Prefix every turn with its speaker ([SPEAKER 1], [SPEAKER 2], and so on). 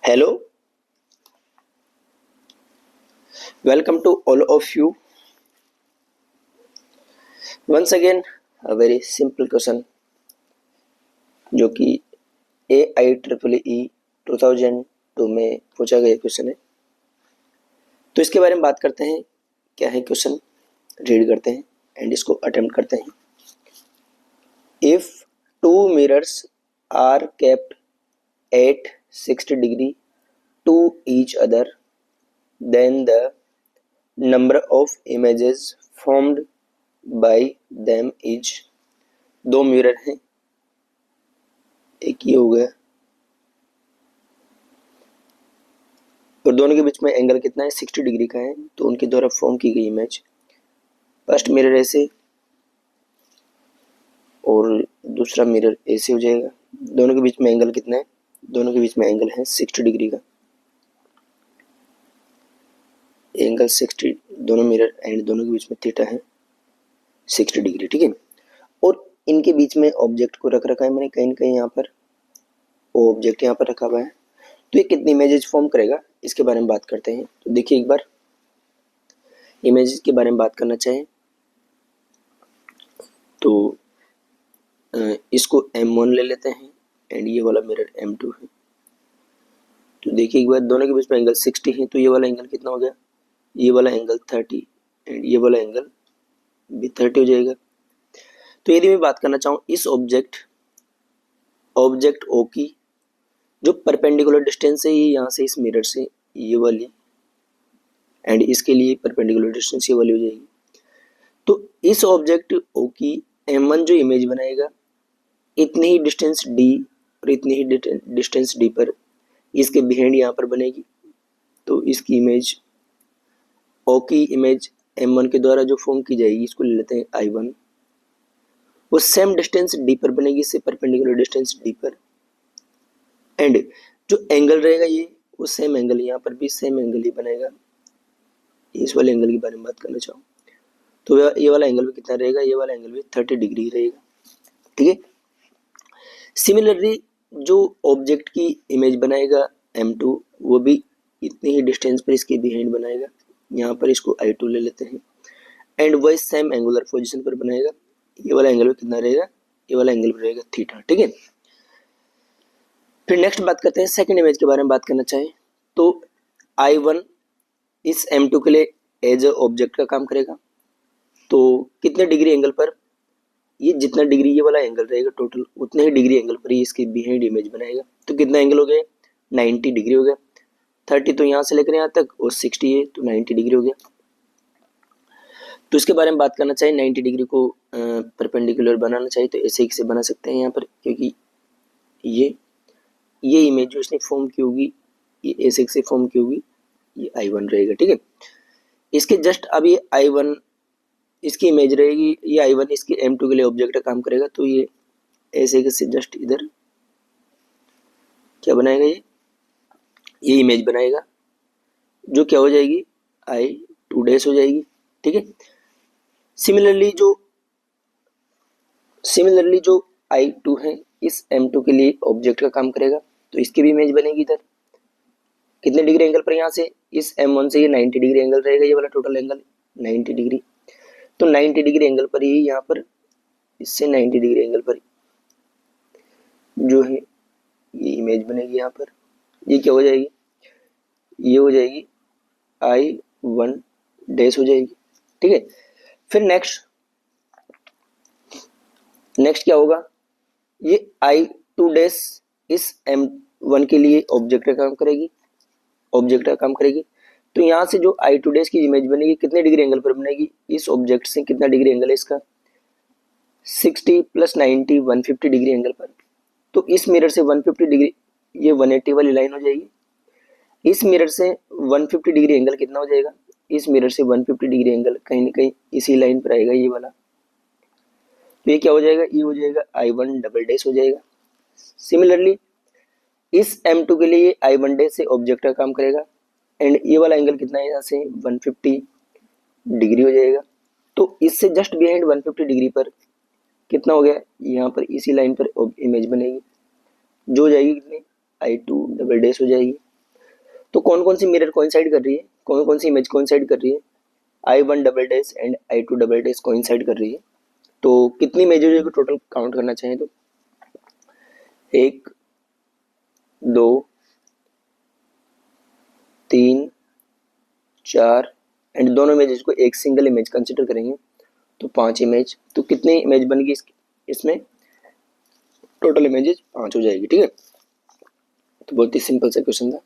[SPEAKER 1] Hello, welcome to all of you. Once again, a very simple question जो कि AIEEE 2002 में पूछा गया क्वेश्चन है। तो इसके बारे में बात करते हैं, क्या है क्वेश्चन, रीड करते हैं एंड इसको अटेम्प्ट करते हैं। If two mirrors are kept at 60 degree to each other, then the number of images formed by them is। दो मिरर हैं, एक ये हो गया और दोनों के बीच में एंगल कितना है, 60 डिग्री का है। तो उनके द्वारा फॉर्म की गई इमेज, फर्स्ट मिरर ऐसे और दूसरा मिरर ऐसे हो जाएगा। दोनों के बीच में एंगल कितना है, दोनों के बीच में एंगल है 60 डिग्री का, एंगल 60, दोनों मिरर एंड दोनों के बीच में थीटा है 60 डिग्री, ठीक है। और इनके बीच में ऑब्जेक्ट को रख रखा है मैंने कहीं ना कहीं, यहाँ पर ऑब्जेक्ट यहाँ पर रखा हुआ है। तो ये कितनी इमेजेस फॉर्म करेगा, इसके बारे में बात करते हैं। तो देखिए एक बार इमेजेस के बारे में बात करना चाहें तो इसको M1 ले लेते हैं एंड ये वाला मिरर M2 है। तो देखिए एक बार दोनों के बीच में एंगल 60 है, तो ये वाला एंगल कितना हो गया, ये वाला एंगल 30 एंड ये वाला एंगल भी 30 हो जाएगा। तो यदि मैं बात करना चाहूँ इस ऑब्जेक्ट O की जो परपेंडिकुलर डिस्टेंस है, ये यहाँ से इस मिरर से ये वाली एंड इसके लिए परपेंडिकुलर डिस्टेंस ये वाली हो जाएगी। तो इस ऑब्जेक्ट O की M1 जो इमेज बनाएगा, इतनी ही डिस्टेंस D और इतनी ही डिस्टेंस D पर इसके बिहाइंड यहाँ पर बनेगी। तो इसकी इमेज O की इमेज M1 के द्वारा जो फॉर्म की जाएगी, इसको ले लेते हैं I1। वो सेम डिस्टेंस D पर बनेगी, इससे परपेंडिकुलर डिस्टेंस D पर, एंड जो एंगल रहेगा ये वो सेम एंगल, यहाँ पर भी सेम एंगल ही बनेगा। इस वाले एंगल के बारे में बात करना चाहूँ तो ये वाला एंगल भी कितना रहेगा, ये वाला एंगल भी 30 डिग्री रहेगा, ठीक है। सिमिलरली जो ऑब्जेक्ट की इमेज बनाएगा M2, वो भी इतनी ही डिस्टेंस पर इसके बिहाइंड बनाएगा। यहाँ पर इसको I2 ले लेते हैं एंड वही सेम एंगुलर पोजीशन पर बनाएगा। ये वाला एंगल भी कितना रहेगा, ये वाला एंगल भी रहेगा थीटा, ठीक है। फिर नेक्स्ट बात करते हैं सेकंड इमेज के बारे में बात करना चाहें तो I1 इस M2 के लिए एज ऑब्जेक्ट का काम करेगा। तो कितने डिग्री एंगल पर, ये जितना डिग्री ये वाला एंगल रहेगा टोटल, उतने ही डिग्री एंगल पर ये इसके बिहाइंड इमेज बनाएगा। तो कितना एंगल हो गया, 90 डिग्री हो गया। 30 तो यहाँ से लेकर यहाँ तक और 60 है, तो 90 डिग्री हो गया। तो इसके बारे में बात करना चाहिए, 90 डिग्री को परपेंडिकुलर बनाना चाहिए तो ऐसे से बना सकते हैं यहाँ पर, क्योंकि ये इमेज जो इसने फॉर्म की होगी, ये ऐसे से फॉर्म की होगी, ये I1 रहेगा, ठीक है। इसके जस्ट अब ये I1 इसकी इमेज रहेगी, ये I1 इसके M2 के लिए ऑब्जेक्ट का काम करेगा। तो ये ऐसे से जस्ट इधर क्या बनाएगा, ये इमेज बनाएगा जो क्या हो जाएगी, I2 डैश हो जाएगी, ठीक है। सिमिलरली जो I2 है इस M2 के लिए ऑब्जेक्ट का काम करेगा। तो इसकी भी इमेज बनेगी इधर कितने डिग्री एंगल पर, यहाँ से इस M1 से ये 90 डिग्री एंगल रहेगा, ये वाला टोटल एंगल 90 डिग्री। तो 90 डिग्री एंगल पर ही यहाँ पर इससे 90 डिग्री एंगल पर जो है ये इमेज बनेगी। यहाँ पर ये क्या हो जाएगी, ये हो जाएगी I1 डैश हो जाएगी, ठीक है। फिर नेक्स्ट क्या होगा, ये I2 डैश इस M1 के लिए ऑब्जेक्ट का काम करेगी। तो यहाँ से जो I2 डैश की इमेज बनेगी कितने डिग्री एंगल पर बनेगी, इस ऑब्जेक्ट से कितना डिग्री एंगल है इसका, 60 + 90 150 डिग्री एंगल पर। तो इस मिरर से 150 डिग्री, ये 180 वाली लाइन हो जाएगी। इस मिरर से 150 डिग्री एंगल कितना हो जाएगा, इस मिरर से 150 डिग्री एंगल कहीं ना कहीं इसी लाइन पर आएगा, ये वाला। तो ये क्या हो जाएगा, ये हो जाएगा I1 डबल डैश हो जाएगा। सिमिलरली इस M2 के लिए I1 डैश से ऑब्जेक्ट का काम करेगा एंड ये वाला एंगल कितना है, यहाँ से 150 डिग्री हो जाएगा। तो इससे जस्ट बिहाइंड 150 डिग्री पर कितना हो गया, यहाँ पर इसी लाइन पर इमेज बनेगी जो हो जाएगी कितनी, I2 डबल डैश हो जाएगी, तो कौन कौन सी मिरर कोइंसाइड कर रही है, कौन कौन सी इमेज कोइंसाइड कर रही है, I1 double dash and I2 double dash coincide कर रही है। तो कितनी इमेजेस को टोटल काउंट करना चाहें तो 1 2 3 4 एंड दोनों इमेजेस को एक सिंगल इमेज कंसिडर करेंगे तो 5 इमेज। तो कितनी इमेज बनेगी इसमें टोटल इमेजेस 5 हो जाएगी। ठीक है, तो बहुत ही सिंपल सा क्वेश्चन था।